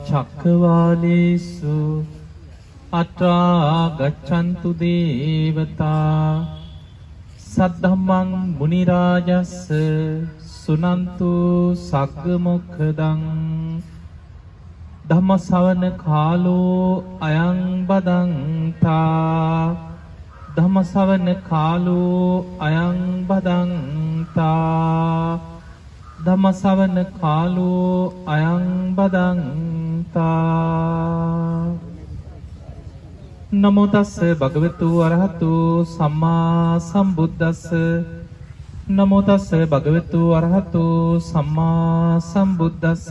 චක්කවාලේසු අත්‍රා ගච්ඡන්තු දේවතා සද්ධම්මං මුනි රාජස්ස සුනන්තු සග්ග මොක්ඛදං ධම්ම ශ්‍රවණ කාලෝ අයං බදන්තා ධම්ම ශ්‍රවණ කාලෝ අයං බදන්තා ධම්ම ශ්‍රවණ කාලෝ අයං බදන්තා නමෝ තස්ස භගවතු අරහතු සම්මා සම්බුද්දස්ස නමෝ තස්ස භගවතු අරහතු සම්මා සම්බුද්දස්ස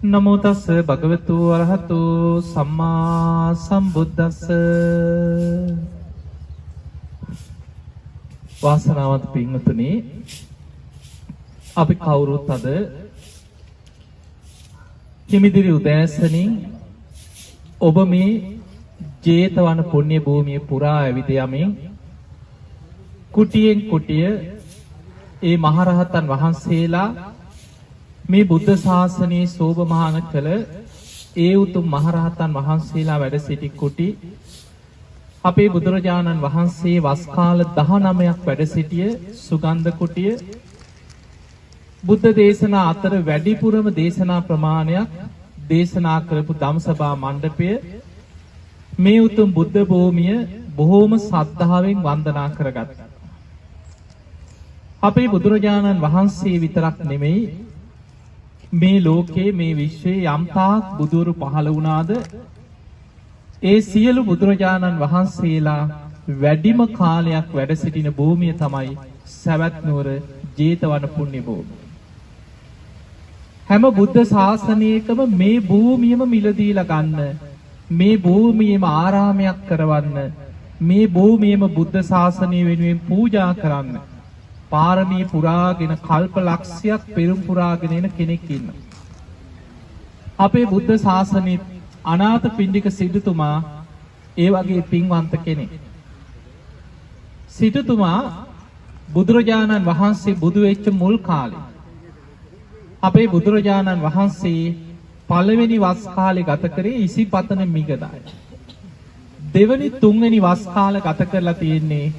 නමෝ තස්ස භගවතු අරහතු සම්මා සම්බුද්දස්ස වාසනාවන්ත පින්වතුනි අපි කවුරුත් අද කිමිදිරි උදෑසනින් ඔබ මේ ජේතවන පුණ්‍ය භූමිය පුරා ඇවිද යමින් කුටියෙන් කුටිය ඒ මහරහතන් වහන්සේලා මේ බුද්ධ ශාසනයේ සෝභමාන කළ ඒ උතුම් මහරහතන් වහන්සේලා වැඩ සිටි කුටි අපේ බුදුරජාණන් වහන්සේ වස් කාල 19ක් වැඩ සිටිය සුගන්ධ කුටිය බුද්ධ දේශනා අතර වැඩිපුරම දේශනා ප්‍රමාණයක් දේශනා කරපු ධම්සභා මණ්ඩපය මේ උතුම් බුද්ධ භූමිය බොහෝම ශ්‍රද්ධාවෙන් වන්දනා කරගත්තා. අපේ බුදුරජාණන් වහන්සේ විතරක් නෙමෙයි මේ ලෝකේ මේ විශ්වයේ යම් තාක් බුදුරු පහළ වුණාද ඒ සියලු බුදුරජාණන් වහන්සේලා වැඩිම කාලයක් වැඩ සිටින භූමිය තමයි සවැත් නුවර ජේතවන පුණ්‍ය භූමිය. හැම බුද්ධ ශාසනයකම මේ භූමියම මිලදීලා ගන්න, මේ භූමියේම ආරාමයක් කරවන්න, මේ භූමියේම බුද්ධ ශාසනය වෙනුවෙන් පූජා කරන්න පාරමී පුරාගෙන කල්ප ලක්ෂයක් පෙරම් පුරාගෙන එන කෙනෙක් ඉන්නවා. අපේ බුද්ධ ශාසනයේ අනාථපිණ්ඩික සිටුතුමා ඒ වගේ පින්වන්ත කෙනෙක්. සිටුතුමා බුදුරජාණන් වහන්සේ බුදු වෙච්ච මුල් කාලේ අපේ බුදුරජාණන් වහන්සේ පළවෙනි වස් කාලේ ගත කරේ ඉසිපතන මිගදාය. දෙවෙනි තුන්වෙනි වස් කාල ගත කරලා තියෙන්නේ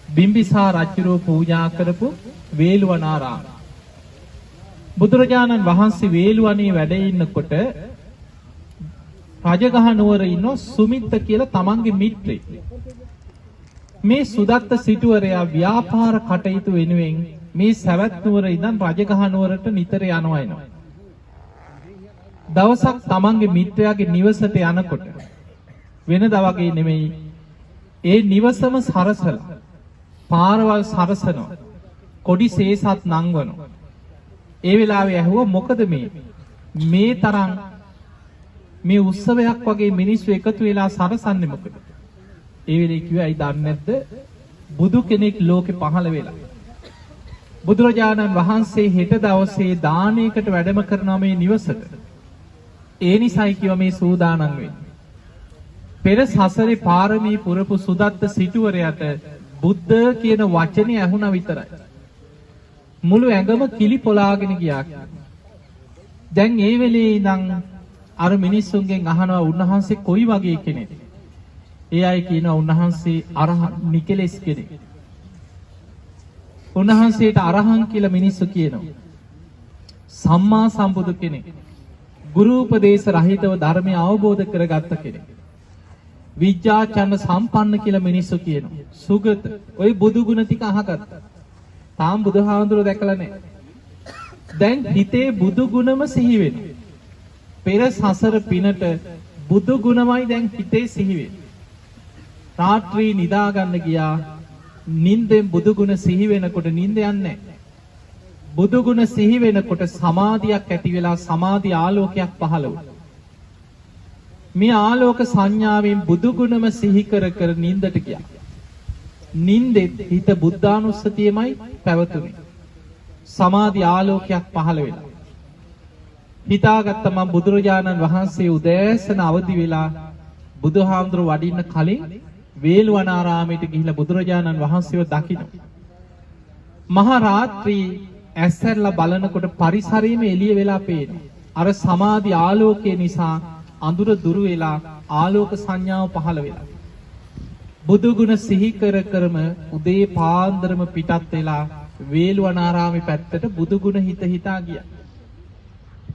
බිම්බිසාර රජුරෝ පූජා කරපු වේළුවනාරාම. බුදුරජාණන් වහන්සේ වේළුවනේ වැඩ ඉන්නකොට රජගහ නුවර ඉන්න සුමිත්ත කියලා තමන්ගේ මිත්‍රෙක්. මේ සුදත්ත සිටුවරයා ව්‍යාපාර කටයුතු වෙනුවෙන් මේ සවැත් නුවර ඉඳන් රජගහ නුවරට නිතර යනවා එනවා. දවසක් තමන්ගේ මිත්‍රයාගේ නිවසට යනකොට වෙනදා වගේ නෙමෙයි ඒ නිවසම සරසලා පාරවල් සරසනවා කොඩි සේසත් නංවනවා. ඒ වෙලාවේ ඇහුවා මොකද මේ තරම් මේ උත්සවයක් වගේ මිනිස්සු එකතු වෙලා සරසන්නේ මොකද? ඒ වෙලේ කිව්වා ඇයි දන්නේ නැද්ද? බුදු කෙනෙක් ලෝකේ පහළ වෙලා. බුදුරජාණන් වහන්සේ හෙට දවසේ දානයකට වැඩම කරනවා මේ නිවසට. ඒ නිසයි කිව්වා මේ සූදානම් වෙන්නේ. පෙර සසරේ පාරමී පුරපු සුදත්ත සිටුවරයට බුද්ධ කියන වචනේ ඇහුණා විතරයි. මුළු ඇඟම කිලි පොලාගෙන ගියා. දැන් ඒ වෙලේ ඉඳන් අර මිනිස්සුන්ගෙන් අහනවා උන්වහන්සේ කොයි වගේ කෙනෙක්ද? ඒ අය කියනවා උන්වහන්සේ අරහත් නිකලෙස් කෙනෙක්. උන්වහන්සේට අරහන් කියලා මිනිස්සු කියනවා. සම්මා සම්බුදු කෙනෙක්. ගුරු උපදේශ රහිතව ධර්මය අවබෝධ කරගත්ත කෙනෙක්. විද්‍යාචර්ය සම්පන්න කියලා මිනිස්සු කියනවා. සුගත ওই බුදු ගුණ ටික අහගත්තා. තාම බුදුහාමුදුරුවෝ දැකලා නැහැ. දැන් හිතේ බුදු ගුණම සිහි වෙනවා. පෙර සසර පිනට බුදු ගුණමයි දැන් හිතේ සිහි වෙන්නේ. රාත්‍රී නිදා ගන්න ගියා. නිින්දෙන් බුදු ගුණ සිහි වෙනකොට නිින්ද යන්නේ නැහැ. බුදු ගුණ සිහි වෙනකොට සමාධියක් ඇති වෙලා සමාධි ආලෝකයක් පහළ වුණා. මේ ආලෝක සංඥාවෙන් බුදු ගුණම සිහි කර කර නිින්දට ගියා. නිින්දෙත් හිත බුද්ධානුස්සතියමයි පැවතුනේ. සමාධි ආලෝකයක් පහළ වෙලා. හිතාගත්ත මම බුදුරජාණන් වහන්සේ උදෑසන අවදි වෙලා බුදුහාමුදුරුවෝ වඩින්න කලින් වේළුවනාරාමයට ගිහිල්ලා බුදුරජාණන් වහන්සේව දකින්න. මහා රාත්‍රී ඇස්සැරලා බලනකොට පරිසරයේම එළිය වෙලා පේනවා. අර සමාධි ආලෝකය නිසා අඳුර දුරු වෙලා ආලෝක සංඥාව පහළ වෙලා. බුදු ගුණ සිහි කර කරම උදේ පාන්දරම පිටත් වෙලා වේළුවනාරාමේ පැත්තට බුදු ගුණ හිත හිතා ගියා.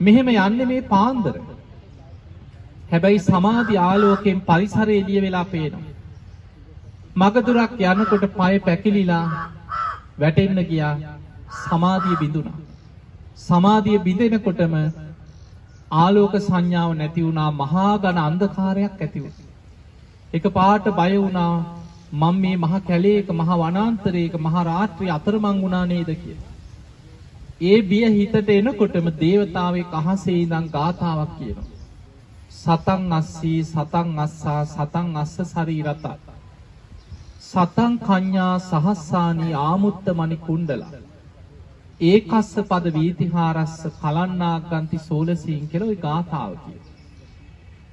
මෙහෙම යන්නේ මේ පාන්දර. හැබැයි සමාධි ආලෝකයෙන් පරිසරය එළිය වෙලා පේනවා. මගදුරක් යනකොට පය පැකිලිලා වැටෙන්න ගියා. සමාධිය බිඳුණා. සමාධිය බිඳෙනකොටම ආලෝක සංඥාව නැති වුණා. මහා ඝන අන්ධකාරයක් ඇති වුණා. එකපාරට බය වුණා. මම මේ මහ කැලේක මහ වනාන්තරයක මහ රාත්‍රිය අතරමං වුණා නේද කියලා. ඒ බිය හිතට එනකොටම දේවතාවෙක් අහසේ ඉඳන් ගාථාවක් කියනවා. සතං අස්සී සතං අස්සා සතං අස්ස ශරීරත සතං කඤ්ඤා සහස්සානි ආමුත්ත මණි කුණ්ඩල ඒකස්ස පද වීතිහාරස්ස කලන්නාග්ගන්ති සෝලසීන් කියලා ওই ගාථාව කියනවා.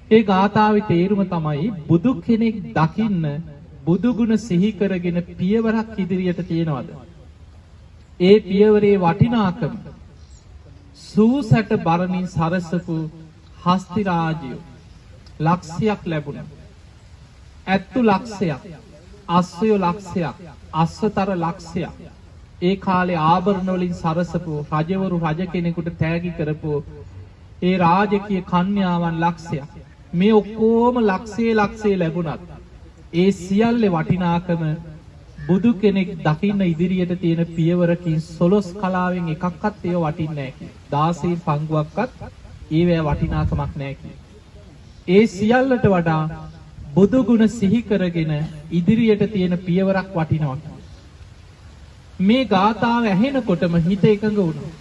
ඒ ගාථාවේ තේරුම තමයි බුදු කෙනෙක් දකින්න බුදු ගුණ සිහි කරගෙන පියවරක් ඉදිරියට තියනවාද? ඒ පියවරේ වටිනාකම සූසැට බරණින් සරසපු හස්ති රාජ්‍ය ලක්ෂයක් ලැබුණා. ඇත්තු ලක්ෂයක්, අස්සය ලක්ෂයක්, අස්සතර ලක්ෂයක්. ඒ කාලේ ආභරණ වලින් සරසපු රජවරු රජ කෙනෙකුට තෑගි කරපු ඒ රාජකීය කන්‍යාවන් ලක්ෂයක්. මේ ඔක්කොම ලක්ෂේ ලැබුණත් ඒ සියල්ලේ වටිනාකම බුදු කෙනෙක් දකින්න ඉදිරියට තියෙන පියවරකින් 12 කලාවෙන් එකක්වත් ඒව වටින්නේ නැහැ. 16 පංගුවක්වත් ඒවැ වටිනාකමක් නැහැ. ඒ සියල්ලට වඩා බුදු ගුණ සිහි කරගෙන ඉදිරියට තියෙන පියවරක් වටිනවා. මේ ගාථාව ඇහෙනකොටම හිත එකඟ වුණා.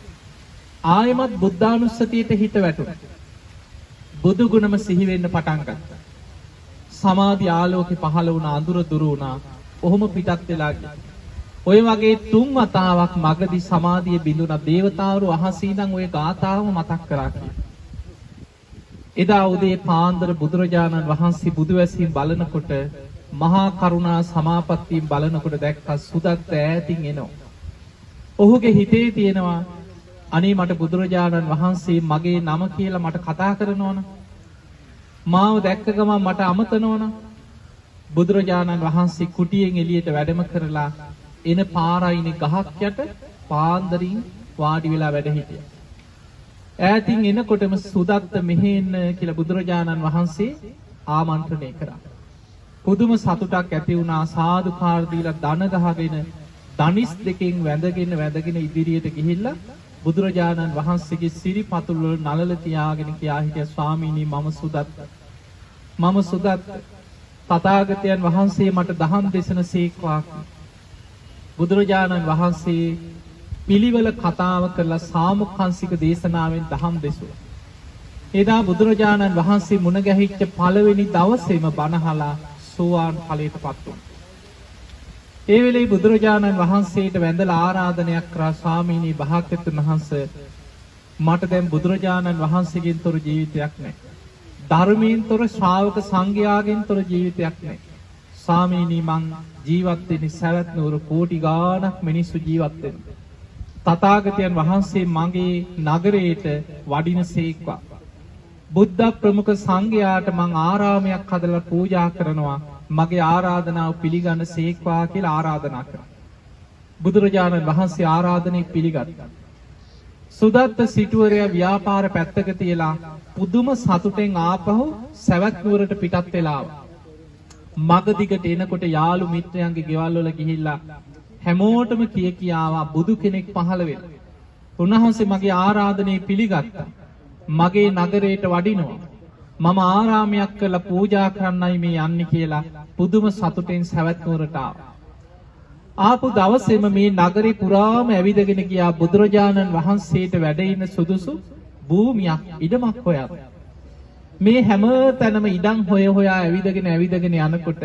ආයමත් බුද්ධානුස්සතියට හිත වැටුණා. බුදු ගුණම සිහි වෙන්න පටන් ගත්තා. සමාධි ආලෝකේ පහළ වුණා, අඳුර දුරු වුණා. ඔහොම පිටත් වෙලා ගියා. ඔය වගේ 3 වතාවක් මගදී සමාධිය බිඳුණා. දේවතාවරු අහසේ ඉඳන් ওই ගාථාවම මතක් කරා කියලා. එදා උදේ පාන්දර බුදුරජාණන් වහන්සේ බුදුවැසින් බලනකොට මහා කරුණා සමාපත්තියෙන් බලනකොට දැක්කා සුදත් ඈතින් එනවා. ඔහුගේ හිතේ තියෙනවා අනේ මට බුදුරජාණන් වහන්සේ මගේ නම කියලා මට කතා කරනවනේ. මාව දැක්ක ගමන් මට අමතනවනේ. බුදුරජාණන් වහන්සේ කුටියෙන් එළියට වැඩම කරලා එන පාරයිනේ ගහක් යට පාන්දරින් වාඩි වෙලා වැඩ හිටියා. ඈතින් එනකොටම සුදත්ත මෙහෙ එන්න කියලා බුදුරජාණන් වහන්සේ ආමන්ත්‍රණය කරා. පුදුම සතුටක් ඇති වුණා. සාදුකාර දීලා දන ගහගෙන දනිස් දෙකෙන් වැඳගෙන ඉදිරියට ගිහිල්ලා බුදුරජාණන් වහන්සේගේ සිරිපතුල් වල නලල තියාගෙන කියා හිටියා ස්වාමීනි මම සුදත් තථාගතයන් වහන්සේ මට දහම් දේශන සීක්වා. බුදුරජාණන් වහන්සේ පිළිවෙල කතාව කරලා සාමුක්ඛංශික දේශනාවෙන් දහම් දෙසුවා. එදා බුදුරජාණන් වහන්සේ මුණ ගැහිච්ච පළවෙනි දවසේම බණහලා සෝවාන් ඵලයටපත් වුණා. ඒ වෙලේ බුදුරජාණන් වහන්සේට වැඳලා ආරාධනයක් කරා ස්වාමීනි භාග්‍යවතුන් වහන්සේ මට දැන් බුදුරජාණන් වහන්සේගෙන් තොර ජීවිතයක් නැහැ. ධර්මයෙන් තොර ශ්‍රාවක සංඝයාගෙන් තොර ජීවිතයක් නැහැ. ස්වාමීනි මං ජීවත් වෙන්නේ සවැත් නුවර කෝටි ගාණක් මිනිස්සු ජීවත් වෙනවා. තථාගතයන් වහන්සේ මගේ නගරයට වඩිනසේක්වා. බුද්ධ ප්‍රමුඛ සංඝයාට මං ආරාමයක් හදලා පූජා කරනවා. මගේ ආරාධනාව පිළිගන්න සේක්වා කියලා ආරාධනා කරා. බුදුරජාණන් වහන්සේ ආරාධනෙ පිළිගත්තා. සුදත්ත සිටුවරයා ව්‍යාපාර පැත්තක තියලා පුදුම සතුටෙන් ආපහු සවැත් නුවරට පිටත් වෙලා ආවා. මග දිගට එනකොට යාළු මිත්‍රයන්ගේ ගෙවල් වල ගිහිල්ලා හැමෝටම කියාවා බුදු කෙනෙක් පහළ වෙලා. උන්වහන්සේ මගේ ආරාධනෙ පිළිගත්තා. මගේ නගරයට වඩිනවා. මම ආරාමයක් කරලා පූජා කරන්නයි මේ යන්නේ කියලා පුදුම සතුටෙන් සවැත් නුවරට ආවා. ආපු දවසේම මේ නගරේ පුරාම ඇවිදගෙන ගියා බුදුරජාණන් වහන්සේට වැඩ ඉන්න සුදුසු භූමියක් ඉඩමක් හොයන්න. මේ හැම තැනම ඉඩම් හොයා ඇවිදගෙන යනකොට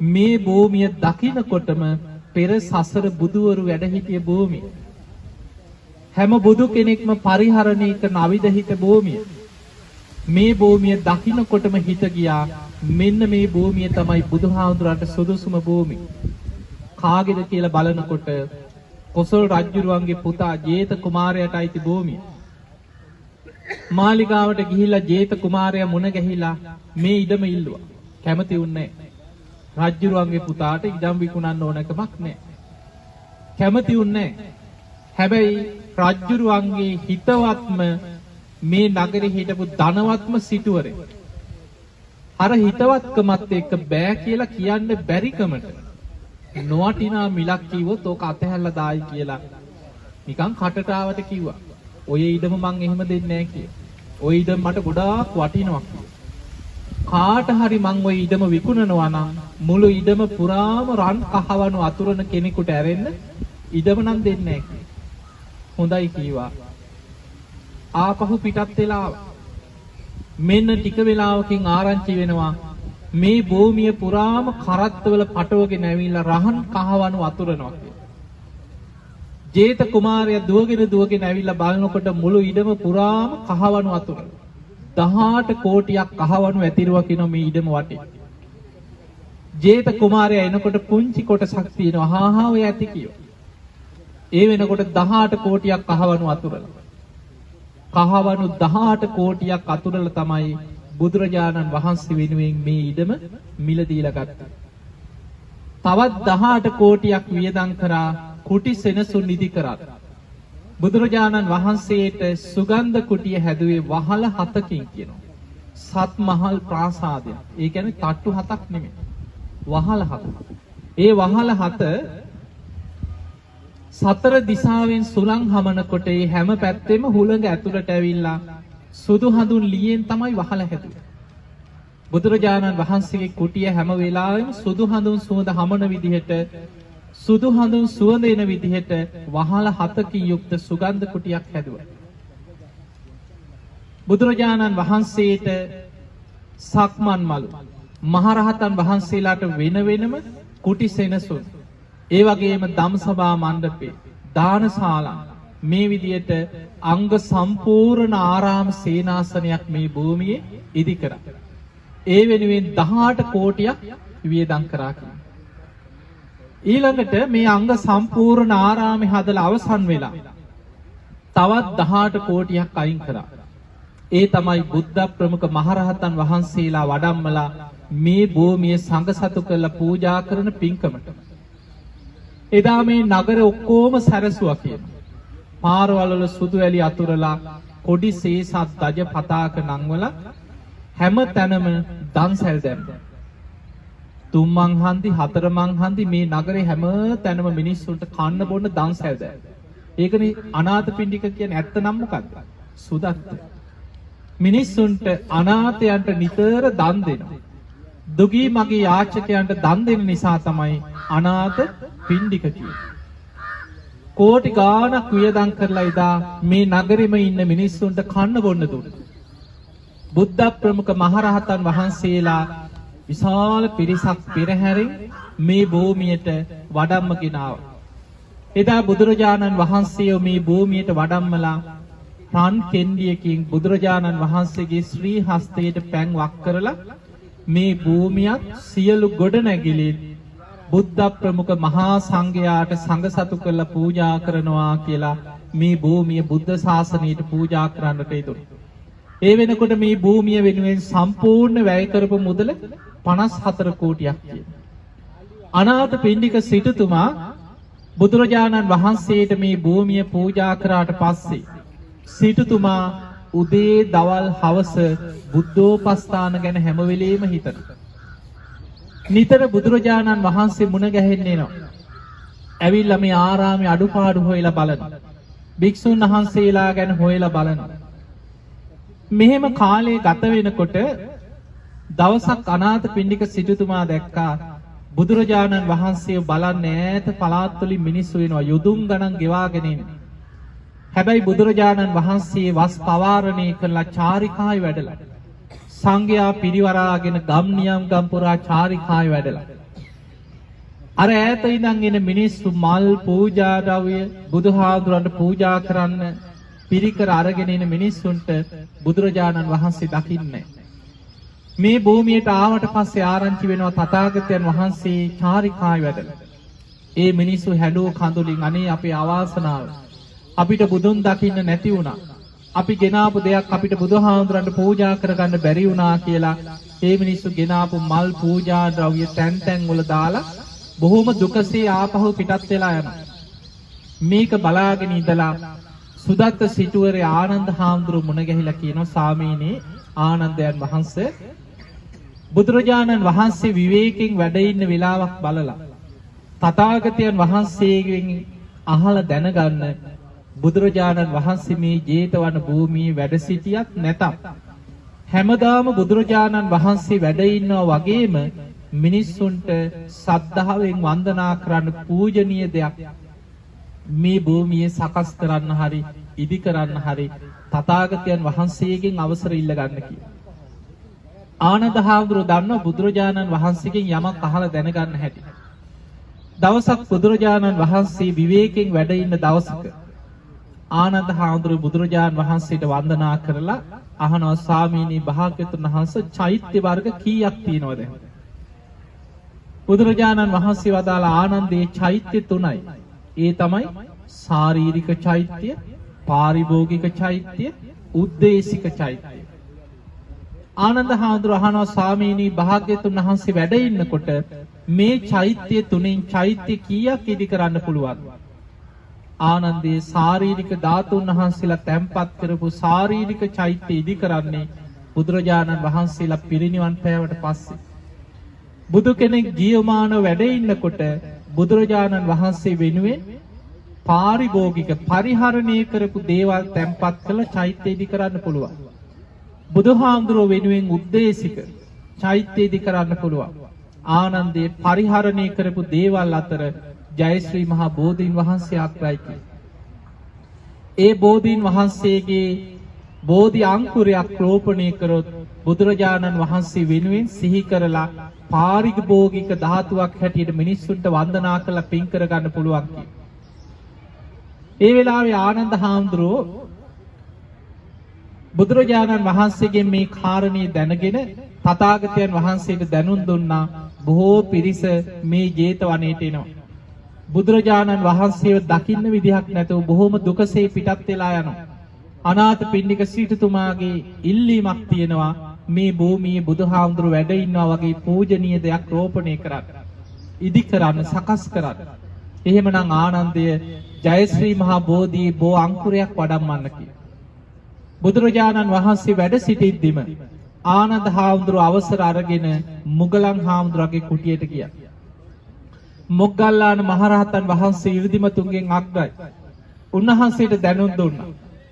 මේ භූමිය දකින්නකොටම පෙර සසර බුදුවරු වැඩ සිටිය භූමිය. හැම බුදු කෙනෙක්ම පරිහරණය කරන අවිදහිත භූමිය. මේ භූමිය දකින්නකොටම හිත ගියා මෙන්න මේ භූමිය තමයි බුදුහාමුදුරන්ට සුදුසුම භූමිය. කාගේද කියලා බලනකොට කොසල් රජුරුවන්ගේ පුතා ජේත කුමාරයාට අයිති භූමිය. මාලිගාවට ගිහිල්ලා ජේත කුමාරයා මුණ ගැහිලා මේ ඉඩම ඉල්ලුවා. කැමති වුණේ නැහැ. රජුරුවන්ගේ පුතාට ඉඩම් විකුණන්න ඕනකමක් නැහැ. කැමති වුණේ නැහැ. හැබැයි රජුරුවන්ගේ හිතවත්ම මේ නගරේ හිටපු ධනවත්ම සිටුවරේ අර හිතවත්කමත් එක්ක බෑ කියලා කියන්න බැරිකමට නොවටිනා මිලක් කිව්වොත් ඕක අතහැරලා දායි කියලා නිකන් කටටාවට කිව්වා. ඔය ඉඩම මං එහෙම දෙන්නේ නැහැ කියලා. ඔය ඉඩම මට ගොඩාක් වටිනවා කියලා. කාට හරි මං ඔය ඉඩම විකුණනවා නම් මුළු ඉඩම පුරාම රන් කහවණු අතුරන කෙනෙකුට ඇරෙන්න ඉඩම නම් දෙන්නේ නැහැ කියලා. හොඳයි කීවා. ආපහු පිටත් වෙලා මෙන්න ටික වෙලාවකින් ආරංචි වෙනවා මේ භූමිය පුරාම කරත්තවල පටවගෙන ඇවිල්ලා රහන් කහවණු අතුරනවා කියලා. ජේත කුමාරයා දුවගෙන ඇවිල්ලා බලනකොට මුළු ඉඩම පුරාම කහවණු අතුරන 18 කෝටියක් කහවණු ඇතිරුවා කියන මේ ඉඩම වටේ. ජේත කුමාරයා එනකොට පුංචි කොටසක් තියෙනවා. හා ඔය ඇති කියෝ. ඒ වෙනකොට 18 කෝටියක් කහවණු අතුරලා. කහවණු 18 කෝටියක් අතුරලා තමයි බුදුරජාණන් වහන්සේ වෙනුවෙන් මේ ඉඩම මිල දීලා ගත්තා. තවත් 18 කෝටියක් වියදම් කරා කුටි සෙනසුන් නිදි කරා. බුදුරජාණන් වහන්සේට සුගන්ධ කුටිය හැදුවේ වහල 7කින් කියනවා. සත් මහල් ප්‍රාසාදය. ඒ කියන්නේ තට්ටු 7ක් නෙමෙයි. වහල 7. ඒ වහල 7 සතර දිසාවෙන් සුළං හමනකොට ඒ හැම පැත්තෙම හුළඟ ඇතුළට ඇවිල්ලා සුදු හඳුන් ලියෙන් තමයි වහල හැදුවේ. බුදුරජාණන් වහන්සේගේ කුටිය හැම වෙලාවෙම සුදු හඳුන් සුවඳ හමන විදිහට සුදු හඳුන් සුවඳ එන විදිහට වහල 7කින් යුක්ත සුගන්ධ කුටියක් හැදුවා. බුදුරජාණන් වහන්සේට සක්මන් මළු මහරහතන් වහන්සේලාට වෙන වෙනම කුටි සෙනසුන් ඒ වගේම ධම්සභා මණ්ඩපේ දානශාලා මේ විදියට අංග සම්පූර්ණ ආරාම සේනාසනයක් මේ භූමියේ ඉදි කරා. ඒ වෙනුවෙන් 18 කෝටියක් වියදම් කරා කියලා. ඊළඟට මේ අංග සම්පූර්ණ ආරාමේ හදලා අවසන් වෙලා තවත් 18 කෝටියක් අයින් කරා. ඒ තමයි බුද්ධ ප්‍රමුඛ මහරහතන් වහන්සේලා වඩම්මලා මේ භූමියේ සංඝ සතු කරලා පූජා කරන පින්කමට. එදා මේ නගර ඔක්කොම සැරසුවා කියන. පාරවල වල සුදු වැලි අතුරලා කොඩි සේසත් දජ පතාක නංවල හැම තැනම දන්සැල් දැම්මා. තුන් මං හන්දි හතර මං හන්දි මේ නගරේ හැම තැනම මිනිස්සුන්ට කන්න බොන්න දන්සැල් දැම්මා. ඒකනේ අනාථපිණ්ඩික කියන්නේ ඇත්ත නම් මොකද්ද? සුදත්ත. මිනිස්සුන්ට අනාථයන්ට නිතර දන් දෙනවා. දුගී මගේ යාචකයන්ට දන් දෙන නිසා තමයි අනාථ පිණ්ඩික කියන්නේ. කෝටි ගාණක් වියදම් කරලා ඉදා මේ නගරෙම ඉන්න මිනිස්සුන්ට කන්න බොන්න දුන්නා. බුද්ධ ප්‍රමුඛ මහරහතන් වහන්සේලා විශාල පිරිසක් පෙරහැරින් මේ භූමියට වඩම්මගෙන ආවා. එදා බුදුරජාණන් වහන්සේ මේ භූමියට වඩම්මලා රන් කෙන්ඩියකින් බුදුරජාණන් වහන්සේගේ ශ්‍රී හස්තයට පැන් වක් කරලා මේ භූමියත් සියලු ගොඩනැගිලි බුද්ධ ප්‍රමුඛ මහා සංඝයාට සංඝ සතු කරලා පූජා කරනවා කියලා මේ භූමිය බුද්ධ ශාසනයට පූජා කරන්නට යෙදුණා. ඒ වෙනකොට මේ භූමිය වෙනුවෙන් සම්පූර්ණ වැය කරපු මුදල 54 කෝටියක් කියනවා. අනාථ පිණ්ඩික සිටුතුමා බුදුරජාණන් වහන්සේට මේ භූමිය පූජා කරාට පස්සේ සිටුතුමා උදේ දවල් හවස බුද්ධෝපස්ථාන ගැන හැම වෙලෙම හිතනවා. නිතර බුදුරජාණන් වහන්සේ මුණ ගැහෙන්නේ නෝ. ඇවිල්ලා මේ ආරාමේ අඩුපාඩු හොයලා බලනවා. භික්ෂුන් වහන්සේලා ගැන හොයලා බලනවා. මෙහෙම කාලේ ගත වෙනකොට දවසක් අනාථ පිණ්ඩික සිටුතුමා දැක්කා බුදුරජාණන් වහන්සේව බලන්නේ ඈත පළාත් වලින් මිනිස්සු එනවා යොදුන් ගණන් ගෙවාගෙන ඉන්නේ. හැබැයි බුදුරජාණන් වහන්සේ වස් පවාරණය කරලා චාරිකායි වැඩලා සංඝයා පිරිවරාගෙන ගම් නියම් ගම් පුරා චාරිකායි වැඩලා අර ඈත ඉඳන් එන මිනිස්සු මල් පූජා ද්‍රව්‍ය බුදුහාඳුරන්ට පූජා කරන්න පිරිකර අරගෙන එන මිනිස්සුන්ට බුදුරජාණන් වහන්සේ දකින්නේ. මේ භූමියට ආවට පස්සේ ආරංචි වෙනවා තථාගතයන් වහන්සේ චාරිකායි වැඩලා. ඒ මිනිස්සු හැඬුව කඳුලින් අනේ අපේ අවාසනාව අපිට බුදුන් දකින්න නැති වුණා. අපි ගෙනාපු දෙයක් අපිට බුදුහාමුදුරන්ට පූජා කරගන්න බැරි වුණා කියලා ඒ මිනිස්සු ගෙනාපු මල් පූජා ද්‍රව්‍ය තැන් තැන් වල දාලා බොහොම දුකසේ ආපහු පිටත් වෙලා යනවා. මේක බලාගෙන ඉඳලා සුදත්ත සිටුවරේ ආනන්ද හාමුදුරුවෝ මුණ ගැහිලා කියනවා ස්වාමීනි ආනන්දයන් වහන්සේ බුදුරජාණන් වහන්සේ විවේකයෙන් වැඩ ඉන්න වෙලාවක් බලලා තථාගතයන් වහන්සේගෙන් අහලා දැනගන්න බුදුරජාණන් වහන්සේ මේ ජේතවන භූමියේ වැඩ සිටියත් නැතත් හැමදාම බුදුරජාණන් වහන්සේ වැඩ ඉන්නවා වගේම මිනිස්සුන්ට සද්ධාවෙන් වන්දනා කරන්න පූජනීය දෙයක් මේ භූමියේ සකස් කරන්න හරි ඉදි කරන්න හරි තථාගතයන් වහන්සේගෙන් අවසර ඉල්ල ගන්න කියලා. ආනන්ද හාමුදුරුවෝ දන්නවා බුදුරජාණන් වහන්සේගෙන් යමක් අහලා දැනගන්න හැටි. දවසක් බුදුරජාණන් වහන්සේ විවේකයෙන් වැඩ ඉන්න දවසක ආනන්ද හාමුදුරුවෝ බුදුරජාණන් වහන්සේට වන්දනා කරලා අහනවා ස්වාමීනි භාග්‍යවතුන් වහන්සේ චෛත්‍ය වර්ග කීයක් තියෙනවද? බුදුරජාණන් වහන්සේ වදාළ ආනන්දේ චෛත්‍ය 3යි. ඒ තමයි ශාරීරික චෛත්‍ය, පාරිභෝගික චෛත්‍ය, උද්දේශික චෛත්‍ය. ආනන්ද හාමුදුරුවෝ අහනවා ස්වාමීනි භාග්‍යවතුන් වහන්සේ වැඩ ඉන්නකොට මේ චෛත්‍ය 3න් චෛත්‍ය කීයක් ඉදි කරන්න පුළුවන්? ආනන්දේ ශාරීරික ධාතුන් වහන්සේලා තැන්පත් කරපු ශාරීරික චෛත්‍ය ඉදි කරන්නේ බුදුරජාණන් වහන්සේලා පිරිනිවන් පෑවට පස්සේ. බුදු කෙනෙක් ජීවමානව වැඩ ඉන්නකොට බුදුරජාණන් වහන්සේ වෙනුවෙන් පාරිභෝගික පරිහරණය කරපු දේවල් තැන්පත් කළ චෛත්‍ය ඉදි කරන්න පුළුවන්. බුදුහාමුදුරුවෝ වෙනුවෙන් උද්දේශික චෛත්‍ය ඉදි කරන්න පුළුවන්. ආනන්දේ පරිහරණය කරපු දේවල් අතර ජයශ්‍රී මහා බෝධීන් වහන්සේ අග්‍රයි. ඒ බෝධීන් වහන්සේගේ බෝධි අංකුරයක් රෝපණය කරොත් බුදුරජාණන් වහන්සේ වෙනුවෙන් සිහි කරලා පාරිභෝගික ධාතුවක් හැටියට මිනිස්සුන්ට වන්දනා කරලා පින් කරගන්න පුළුවන් කියලා. ඒ වෙලාවේ ආනන්ද හාමුදුරුවෝ බුදුරජාණන් වහන්සේගෙන් මේ කාරණේ දැනගෙන තථාගතයන් වහන්සේට දැනුම් දුන්නා. බොහෝ පිරිස මේ ජේතවනයේට එනවා. බුදුරජාණන් වහන්සේව දකින්න විදිහක් නැතුව බොහොම දුකසේ පිටත් වෙලා යනවා. අනාථපිණ්ඩික සිටුතුමාගේ ඉල්ලීමක් තියෙනවා මේ භූමියේ බුදුහාමුදුරුවෝ වැඩ ඉන්නවා වගේ පූජනීය දෙයක් රෝපණය කරන්න. ඉදි කරන්න, සකස් කරන්න. එහෙමනම් ආනන්දය ජයශ්‍රී මහා බෝධියේ බෝ අංකුරයක් වඩම්මන්න කියලා. බුදුරජාණන් වහන්සේ වැඩ සිටිද්දිම ආනන්ද හාමුදුරුවෝ අවසර අරගෙන මුගලන් හාමුදුරුවගේ කුටියට ගියා. මොග්ගල්ලාන මහරහතන් වහන්සේ ඉර්ධිමතුන්ගෙන් අග්‍රයි. උන්වහන්සේට දැනුම් දුන්නා.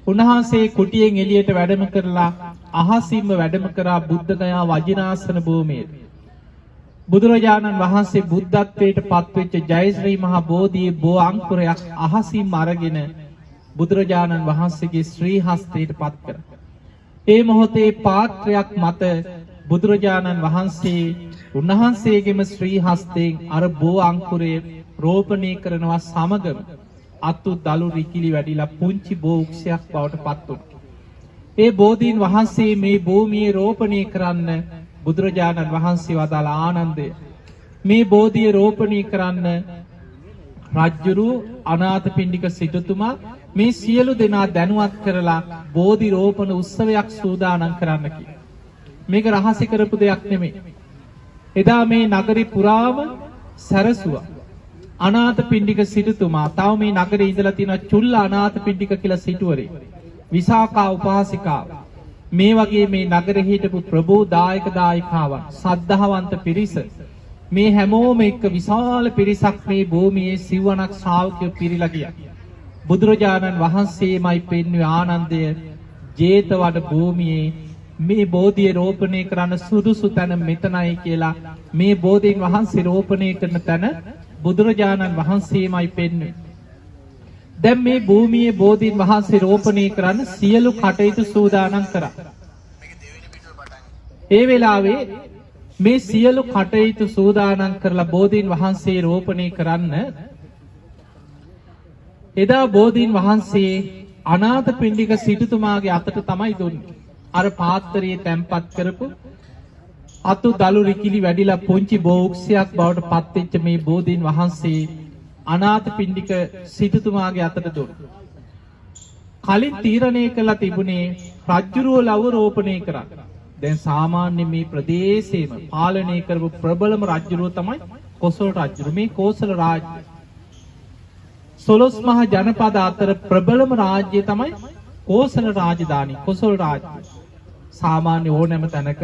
උන්වහන්සේ කුටියෙන් එළියට වැඩම කරලා අහසින්ම වැඩම කරා බුද්ධ ගයා වජිනාසන භූමියට. බුදුරජාණන් වහන්සේ බුද්ධත්වයට පත්වෙච්ච ජයශ්‍රී මහා බෝධියේ බෝ අංකුරයක් අහසින්ම අරගෙන බුදුරජාණන් වහන්සේගේ ශ්‍රී හස්තයට පත් කරා. ඒ මොහොතේ පාත්‍රයක් මත බුදුරජාණන් වහන්සේ උන්වහන්සේගේම ශ්‍රී හස්තයෙන් අර බෝ අංකුරේ රෝපණය කරනවා සමගම අතු දලු රිකිලි වැඩිලා පුංචි බෝ වෘක්ෂයක් බවට පත් වුණා. ඒ බෝධීන් වහන්සේ මේ භූමියේ රෝපණය කරන්න බුදුරජාණන් වහන්සේ වදාළ ආනන්දය මේ බෝධිය රෝපණය කරන්න රජ්ජුරු අනාථපිණ්ඩික සිටුතුමා මේ සියලු දෙනා දැනුවත් කරලා බෝධි රෝපණ උත්සවයක් සූදානම් කරන්න කියලා. මේක රහසි කරපු දෙයක් නෙමෙයි. එදා මේ නගරේ පුරාම සැරසුවා. අනාථපිණ්ඩික සිටුතුමා තව මේ නගරේ ඉඳලා තියෙන චුල්ල අනාථපිණ්ඩික කියලා සිටුවරේ. විසාකා උපාසිකාව. මේ වගේ මේ නගරේ හිටපු ප්‍රබෝ දායක දායිකාවන් සද්ධාවන්ත පිරිස මේ හැමෝම එක්ක විශාල පිරිසක් මේ භූමියේ සිවණක් ශ්‍රාවකයෝ පිරීලා ගියා. බුදුරජාණන් වහන්සේමයි පෙන්වුවේ ආනන්දය ජේතවන භූමියේ මේ බෝධිය රෝපණය කරන්න සුදුසු තැන මෙතනයි කියලා. මේ බෝධීන් වහන්සේ රෝපණය කරන තැන බුදුරජාණන් වහන්සේමයි පෙන්වුවේ. දැන් මේ භූමියේ බෝධීන් වහන්සේ රෝපණය කරන්න සියලු කටයුතු සූදානම් කරා. ඒ වෙලාවේ මේ සියලු කටයුතු සූදානම් කරලා බෝධීන් වහන්සේ රෝපණය කරන්න එදා බෝධීන් වහන්සේ අනාථපිණ්ඩික සිටුතුමාගේ අතට තමයි දුන්නේ. අර පාත්‍රයේ තැම්පත් කරපු අතු දලු රිකිලි වැඩිලා පුංචි බෝක්ෂයක් බවට පත්වෙච්ච මේ බෝධීන් වහන්සේ අනාථපිණ්ඩික සිටුතුමාගේ අතට දුන්නා. කලින් තීරණය කළා තිබුණේ රජ්ජුරුව ලව රෝපණය කරා. දැන් සාමාන්‍ය මේ ප්‍රදේශයේම පාලනය කරපු ප්‍රබලම රජ්ජුරුව තමයි කොසල් රජ්ජුරුව. මේ කෝසල රාජ්‍ය 12 මහා ජනපද අතර ප්‍රබලම රාජ්‍යය තමයි කෝසල රාජධානි කොසල් රාජ්‍ය. සාමාන්‍ය ඕනෑම තැනක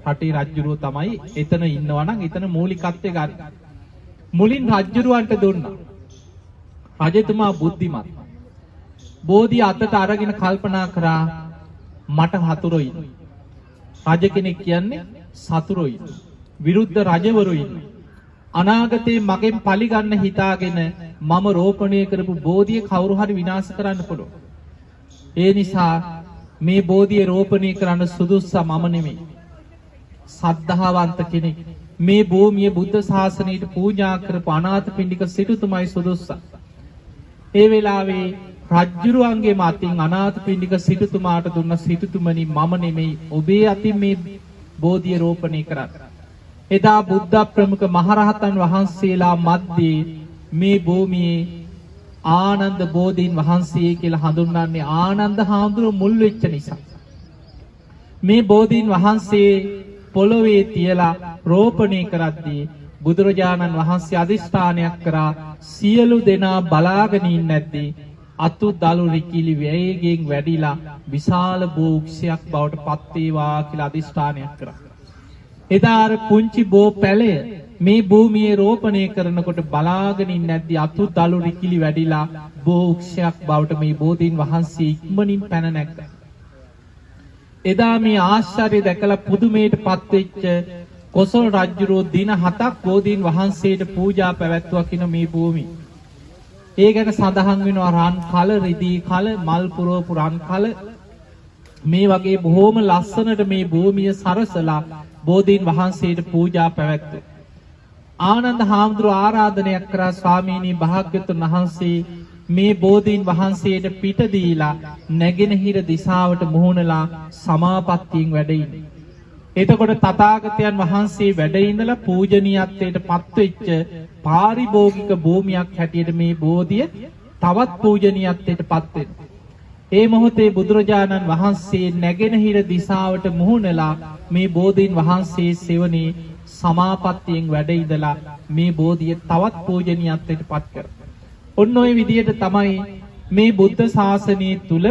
රටේ රජ්ජුරුව තමයි එතන ඉන්නවා නම් එතන මූලිකත්වය ගන්න. මුලින් රජ්ජුරුවන්ට දුන්නා. රජතුමා බුද්ධිමත්. බෝධිය අතට අරගෙන කල්පනා කරා මට හතුරෝ ඉන්නේ. රජ කෙනෙක් කියන්නේ සතුරෝ ඉන්නේ. විරුද්ධ රජවරු ඉන්නේ. අනාගතේ මගෙන් පලි ගන්න හිතාගෙන මම රෝපණය කරපු බෝධිය කවුරු හරි විනාශ කරන්න පුළුවන්. ඒ නිසා මේ බෝධිය රෝපණය කරන්න සුදුස්සා මම නෙමෙයි. සද්ධාවන්ත කෙනෙක් මේ භූමිය බුද්ධ ශාසනයට පූජා කරපු අනාථපිණ්ඩික සිටුතුමයි සුදුස්සා. ඒ වෙලාවේ රජ්ජුරුවන්ගේ මතින් අනාථපිණ්ඩික සිටුතුමාට දුන්න සිටුතුමනි මම නෙමෙයි ඔබේ අතින් මේ බෝධිය රෝපණය කරන්නේ. එදා බුද්ධ ප්‍රමුඛ මහරහතන් වහන්සේලා මැද්දේ මේ භූමියේ ආනන්ද බෝධීන් වහන්සේ කියලා හඳුන්වන්නේ ආනන්ද හාමුදුරුවෝ මුල් වෙච්ච නිසා. මේ බෝධීන් වහන්සේ පොළොවේ තියලා රෝපණය කරද්දී බුදුරජාණන් වහන්සේ අදිෂ්ඨානයක් කරා සියලු දෙනා බලාගෙන ඉන්නේ නැද්දී අතු දලු රිකිලි වේගයෙන් වැඩිලා විශාල බෝක්ෂයක් බවට පත් වේවා කියලා අදිෂ්ඨානයක් කරා. එදා අර පුංචි බෝ පැලය මේ භූමියේ රෝපණය කරනකොට බලාගෙන ඉන්නේ නැද්දී අතු දලු රිකිලි වැඩිලා බෝක්ෂයක් බවට මේ බෝධීන් වහන්සේ ඉක්මනින් පැන නැග්ගා. එදා මේ ආශ්චර්ය දැකලා පුදුමයටපත් වෙච්ච කොසල් රජුරෝ දින 7ක් බෝධීන් වහන්සේට පූජා පැවැත්වුවා කියන මේ භූමිය. ඒ ගැන සඳහන් වෙනවා රන් කල රිදී කල මල් පුරවපු රන් කල මේ වගේ බොහොම ලස්සනට මේ භූමිය සරසලා බෝධීන් වහන්සේට පූජා පැවැත්වුවා. ආනන්ද හාමුදුරුවෝ ආරාධනයක් කරා ස්වාමීනි භාග්‍යවතුන් වහන්සේ මේ බෝධීන් වහන්සේට පිට දීලා නැගෙනහිර දිශාවට මුහුණලා සමාපත්තියෙන් වැඩ ඉන්නේ. එතකොට තථාගතයන් වහන්සේ වැඩ ඉඳලා පූජනීයත්වයට පත්වෙච්ච පාරිභෝගික භූමියක් හැටියට මේ බෝධිය තවත් පූජනීයත්වයට පත් වෙනවා. ඒ මොහොතේ බුදුරජාණන් වහන්සේ නැගෙනහිර දිශාවට මුහුණලා මේ බෝධීන් වහන්සේ සෙවණේ සමාපත්තියෙන් වැඩ ඉඳලා මේ බෝධිය තවත් පූජනීයත්වයට පත් කරනවා. ඔන්න ඔය විදිහට තමයි මේ බුද්ධ ශාසනය තුල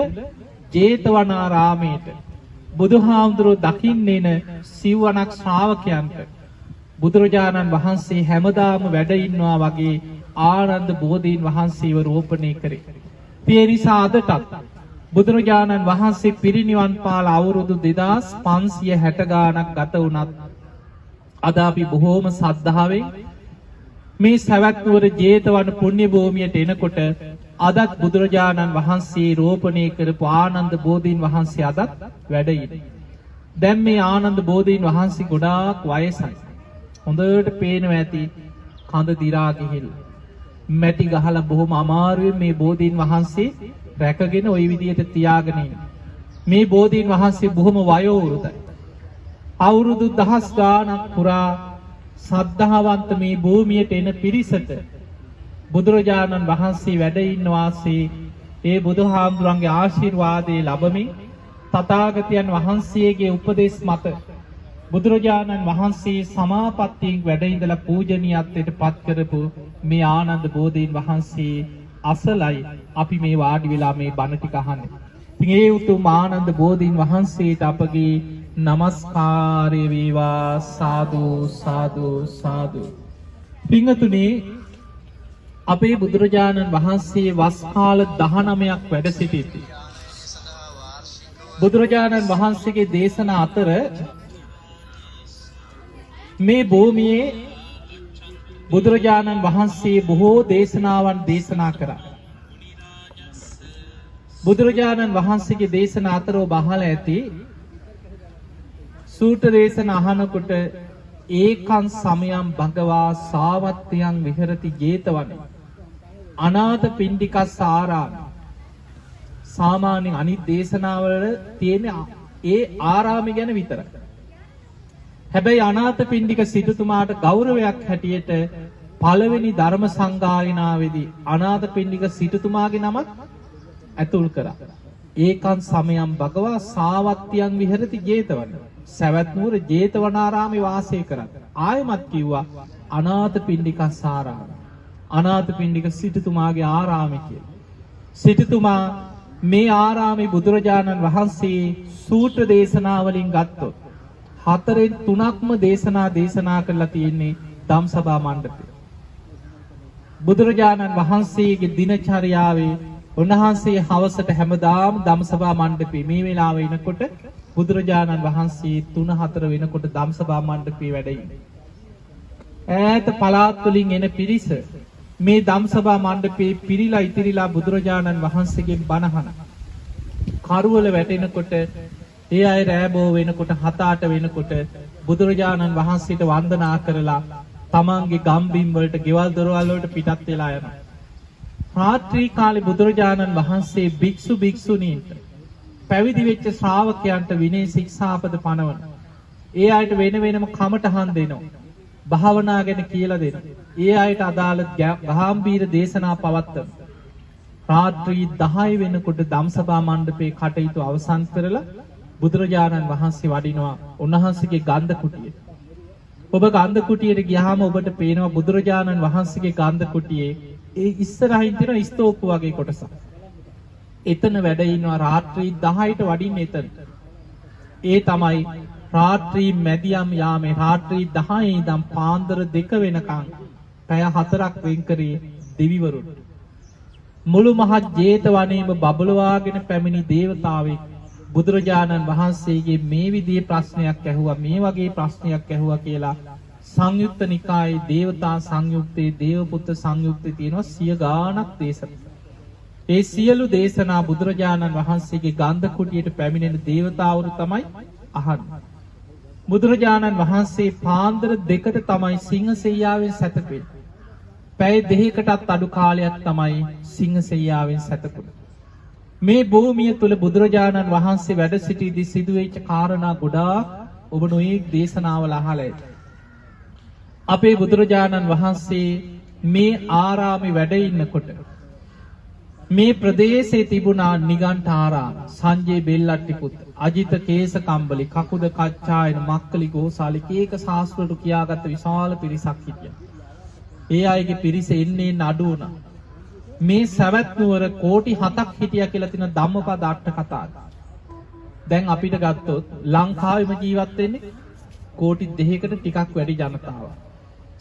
ජේතවනාරාමයට බුදුහාමුදුරුවෝ දකින්න එන සිව්වණක් ශ්‍රාවකයන්ට බුදුරජාණන් වහන්සේ හැමදාම වැඩ ඉන්නවා වගේ ආනන්ද බෝධීන් වහන්සේව රෝපණය කරේ. ඒ නිසා අදටත් බුදුරජාණන් වහන්සේ පිරිනිවන් පාල අවුරුදු 2560 ගාණක් ගත වුණත් අද අපි බොහෝම සද්ධාවෙන් මේ සවැත් නුවර ජේතවන පුණ්‍ය භූමියට එනකොට අදත් බුදුරජාණන් වහන්සේ රෝපණය කරපු ආනන්ද බෝධීන් වහන්සේ අදත් වැඩ ඉන්නේ. දැන් මේ ආනන්ද බෝධීන් වහන්සේ ගොඩාක් වයසයි. හොඳට පේනවා ඇති කඳ දිරා ගිහිල්ලා. මැටි ගහලා බොහොම අමාරුවෙන් මේ බෝධීන් වහන්සේ රැකගෙන ওই විදිහට තියාගෙන ඉන්නේ. මේ බෝධීන් වහන්සේ බොහොම වයෝවෘතයි. අවුරුදු දහස් ගාණක් පුරා සද්ධාවන්ත මේ භූමියට එන පිරිසට බුදුරජාණන් වහන්සේ වැඩ ඉන්න වාසේ ඒ බුදුහාමුදුරන්ගේ ආශිර්වාදයේ ලැබමින් තථාගතයන් වහන්සේගේ උපදේශ මත බුදුරජාණන් වහන්සේ සමාපත්තියෙන් වැඩ ඉඳලා පූජනීයත්වයට පත් කරපු මේ ආනන්ද බෝධීන් වහන්සේ අසලයි අපි මේ වාඩි වෙලා මේ බණ ටික අහන්නේ. ඉතින් ඒ උතුම් ආනන්ද බෝධීන් වහන්සේට අපගේ නමස්කාරය වේවා සාදු සාදු සාදු. පින්වතුනි අපේ බුදුරජාණන් වහන්සේ වස් කාල 19ක් වැඩ සිටිති. බුදුරජාණන් වහන්සේගේ දේශනා අතර මේ භූමියේ බුදුරජාණන් වහන්සේ බොහෝ දේශනාවන් දේශනා කරා. බුදුරජාණන් වහන්සේගේ දේශනා අතර ඔබ අහලා ඇති සූත්‍ර දේශන අහනකොට ඒකං සමයං භගවා සාවත්තියං විහෙරති ජේතවනේ අනාථ පිණ්ඩිකස් ආරාම. සාමාන්‍යයෙන් අනිත් දේශනාවල තියෙන ඒ ආරාමය ගැන විතරයි. හැබැයි අනාථ පිණ්ඩික සිටුතුමාට ගෞරවයක් හැටියට පළවෙනි ධර්ම සංගායනාවේදී අනාථ පිණ්ඩික සිටුතුමාගේ නමත් ඇතුල් කරා. ඒකං සමයං භගවා සාවත්තියං විහෙරති ජේතවන. සවැත් නුවර ජේතවනාරාමේ වාසය කරත්. ආයමත් කිව්වා අනාථපිණ්ඩිකස්සාරාම. අනාථපිණ්ඩික සිටුතුමාගේ ආරාමය කියලා. සිටුතුමා මේ ආරාමේ බුදුරජාණන් වහන්සේ සූත්‍ර දේශනාවලින් ගත්තොත් 4/3ක්ම දේශනා කරලා තියෙන්නේ ධම්සභා මණ්ඩපේ. බුදුරජාණන් වහන්සේගේ දිනචර්යාවේ උන්වහන්සේ හවසට හැමදාම ධම්සභා මණ්ඩපේ මේ වෙලාව එනකොට බුදුරජාණන් වහන්සේ 3-4 වෙනකොට ධම්සභා මණ්ඩපේ වැඩ ඉන්නේ. ඈත පළාත් වලින් එන පිරිස මේ ධම්සභා මණ්ඩපේ පිරීලා ඉතිරිලා බුදුරජාණන් වහන්සේගෙන් බණහන. කරවල වැටෙනකොට ඒ අය රෑබෝ වෙනකොට 7-8 වෙනකොට බුදුරජාණන් වහන්සේට වන්දනා කරලා තමන්ගේ ගම්බිම් වලට ගෙවල් දොරවල් වලට පිටත් වෙලා යනවා. රාත්‍රී කාලේ බුදුරජාණන් වහන්සේ භික්ෂු භික්ෂුණීන්ට පැවිදි වෙච්ච ශ්‍රාවකයන්ට විනය ශික්ෂාපද පනවන. ඒ අයට වෙන වෙනම කමටහන් දෙනවා. භාවනා ගැන කියලා දෙනවා. ඒ අයට අදාළ ගාම්භීර දේශනා පවත්වන. රාත්‍රී 10 වෙනකොට ධම්සභා මණ්ඩපේ කටයුතු අවසන් කරලා බුදුරජාණන් වහන්සේ වඩිනවා උන්වහන්සේගේ ගන්ධ කුටියේ. ඔබ ගන්ධ කුටියට ගියාම ඔබට පේනවා බුදුරජාණන් වහන්සේගේ ගන්ධ කුටියේ ඒ ඉස්සරහින් තියෙන ස්තූප වගේ කොටසක්. එතන වැඩ ඉන්නවා රාත්‍රී 10ට වඩින්න එතන. ඒ තමයි රාත්‍රී මැදියම් යාමේ රාත්‍රී 10 ඉඳන් පාන්දර 2 වෙනකන් පැය 4ක් වෙන් කරේ දෙවිවරුන්. මුළු මහත් ජේතවනයේම බබලවාගෙන පැමිණි දේවතාවෙක් බුදුරජාණන් වහන්සේගේ මේ විදිහේ ප්‍රශ්නයක් ඇහුවා මේ වගේ ප්‍රශ්නයක් ඇහුවා කියලා සංයුත්ත නිකායේ දේවතා සංයුත්තේ දේවපුත්‍ර සංයුත්තේ තියෙනවා 100 ගාණක් දේශනා. ඒ සියලු දේශනා බුදුරජාණන් වහන්සේගේ ගන්ධ කුටියට පැමිණෙන දේවතාවරු තමයි අහන්නේ. බුදුරජාණන් වහන්සේ පාන්දර 2ට තමයි සිංහසෙයියාවෙන් සැතපෙන්නේ. පැය 2කටත් අඩු කාලයක් තමයි සිංහසෙයියාවෙන් සැතපුනේ. මේ භූමිය තුල බුදුරජාණන් වහන්සේ වැඩ සිටීදී සිදුවෙච්ච කාරණා ගොඩාක් ඔබ නොයෙක් දේශනාවල අහලා ඇති. අපේ බුදුරජාණන් වහන්සේ මේ ආරාමේ වැඩ ඉන්නකොට මේ ප්‍රදේශයේ තිබුණා නිගණ්ඨාරාම, සංජය බෙල්ලට්ටි පුත්, අජිත කේසකම්බලි, කකුද කච්චායන, මක්කලි ගෝසාලි කීක ශාස්ත්‍රවලට කියාගත්ත විශාල පිරිසක් හිටියා. ඒ අයගේ පිරිස එන්නේ නඩු වුණා. මේ සවැත් නුවර කෝටි 7ක් හිටියා කියලා තියෙන ධම්මපද අට කතාව. දැන් අපිට ගත්තොත් ලංකාවෙම ජීවත් වෙන්නේ කෝටි 2කට ටිකක් වැඩි ජනතාවක්.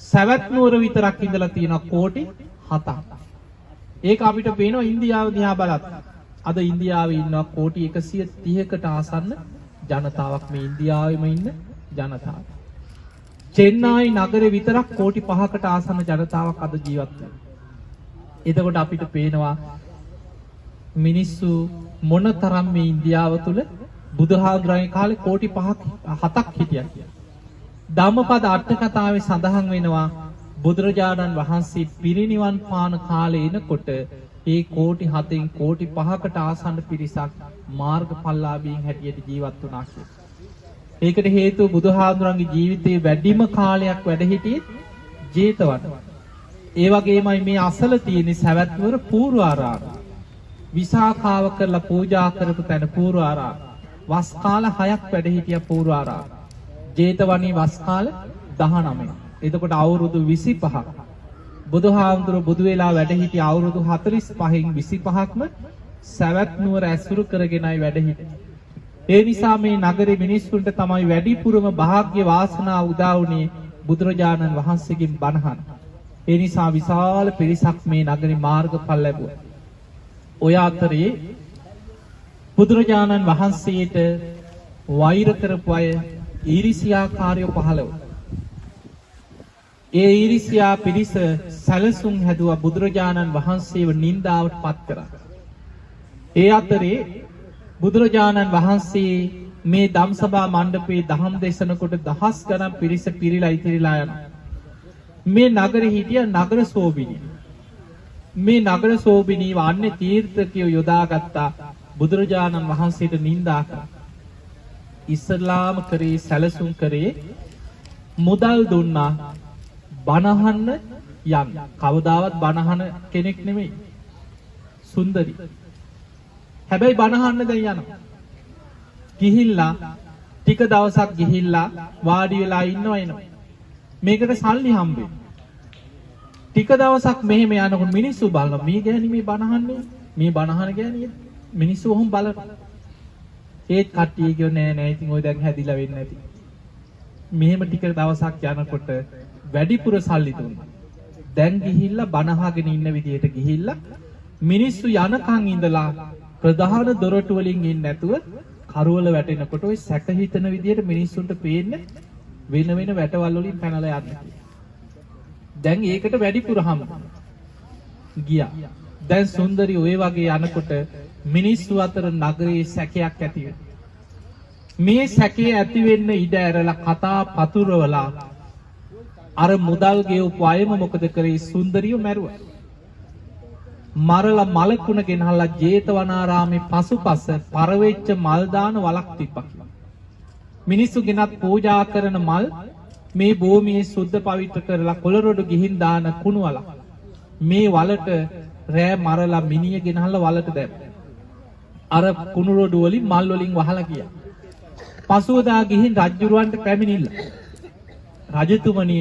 සවැත් නුවර විතරක් ඉඳලා තියෙනවා කෝටි 7ක්. ඒක අපිට පේනවා ඉන්දියාව දිහා බලත්. අද ඉන්දියාවේ ඉන්නවා කෝටි 130කට ආසන්න ජනතාවක් මේ ඉන්දියාවෙම ඉන්න ජනතාව. චෙන්නයි නගරේ විතරක් කෝටි 5කට ආසන්න ජනතාවක් අද ජීවත් වෙනවා. එතකොට අපිට පේනවා මිනිස්සු මොනතරම් මේ ඉන්දියාව තුල බුදුහාමුදුරන්ගේ කාලේ කෝටි 5ක් 7ක් හිටියා කියලා. ධම්මපද අට කතාවේ සඳහන් වෙනවා බුදුරජාණන් වහන්සේ පිරිනිවන් පාන කාලේ එනකොට ඒ කෝටි 7න් කෝටි 5කට ආසන්න පිරිසක් මාර්ගඵලලාභීන් හැටියට ජීවත් වුණා කියලා. ඒකට හේතුව බුදුහාමුදුරන්ගේ ජීවිතයේ වැඩිම කාලයක් වැඩ සිටියේ ජේතවන. ඒ වගේමයි මේ අසල තියෙන සවැත් නුවර පූර්වාරාම. විසාඛාව කරලා පූජා කරපු තැන පූර්වාරාම. වස් කාල 6ක් වැඩ හිටියා පූර්වාරාම. ජේතවනී වස් කාල 19. එතකොට අවුරුදු 25ක්. බුදුහාමුදුරුවෝ බුදු වෙලා වැඩ හිටිය අවුරුදු 45න් 25ක්ම සවැත් නුවර ඇසුරු කරගෙනයි වැඩ හිටියේ. ඒ නිසා මේ නගරේ මිනිස්සුන්ට තමයි වැඩිපුරම වාග්ය වාසනාව උදා වුණේ බුදුරජාණන් වහන්සේගෙන් බණහන්. ඒ නිසා විශාල පිරිසක් මේ නගරේ මාර්ගඵල ලැබුවා. ඔය අතරේ බුදුරජාණන් වහන්සේට වෛර කරපු අය ඊරිසියාකාරයෝ පහළ වුණා. ඒ ඊරිසියා පිරිස සැලසුම් හැදුවා බුදුරජාණන් වහන්සේව නින්දාවට පත් කරා. ඒ අතරේ බුදුරජාණන් වහන්සේ මේ ධම්සභා මණ්ඩපේ දහම් දේශනකොට දහස් ගණන් පිරිස පිරීලා ඉතිරිලා යනවා. මේ නගරෙ හිටිය නගර සෝබිනී. මේ නගර සෝබිනී වන්නේ තීර්ථකයෝ යොදාගත්තා බුදුරජාණන් වහන්සේට නින්දා කරා. ඉස්ලාම කරේ සැලසුම් කරේ මුදල් දුන්නා බණහන්න යන්න. කවදාවත් බණහන කෙනෙක් නෙමෙයි. සුන්දරි. හැබැයි බණ අහන්න දැන් යනවා. ගිහිල්ලා ටික දවසක් ගිහිල්ලා වාඩි වෙලා ඉන්නවා එනවා. මේකට සල්ලි හම්බෙන්නේ. ටික දවසක් මෙහෙම යනකොට මිනිස්සු බලනවා මේ ගෑණි මේ බණ අහන්නේ. මේ බණ අහන ගෑණි මිනිස්සු ඔහොම බලනවා. ඒත් කට්ටිය කියෝ නෑ නෑ ඉතින් ඔය දැන් හැදිලා වෙන්නේ නැති. මෙහෙම ටික දවසක් යනකොට වැඩිපුර සල්ලි දුන්නා. දැන් ගිහිල්ලා බණ අහගෙන ඉන්න විදියට ගිහිල්ලා මිනිස්සු යනකන් ඉඳලා ප්‍රධාන දොරටු වලින් ඉන්නේ නැතුව කරවල වැටෙනකොට ওই සැක හිතන විදියට මිනිස්සුන්ට පේන්නේ වෙන වෙන වැටවල් වලින් පැනලා යන්නේ. දැන් ඒකට වැඩිපුර හම් ගියා. දැන් සුන්දරි ඔය වගේ යනකොට මිනිස්සු අතර නගරේ සැකයක් ඇති වෙනවා. මේ සැකේ ඇති වෙන්න ඉඩ ඇරලා කතා පතුරවලා අර මුදල් ගෙවපු අයම මොකද කරේ සුන්දරිය මැරුවා. මරලා මලකුණ ගෙනහලා ජේතවනාරාමේ පසුපස පරවෙච්ච මල් දාන වලක් තිබ්බා. මිනිස්සු ගෙනත් පූජා කරන මල් මේ භූමියේ සුද්ධ පවිත්‍ර කරලා කොළරොඩු ගිහින් දාන කුණු වලක්. මේ වලට රෑ මරලා මිනිය ගෙනහලා වලට දැම්මා. අර කුණු රොඩු වලින් මල් වලින් වහලා ගියා. පසුවදා ගිහින් රජුරවන්ට පැමිණිල්ල. රජතුමනි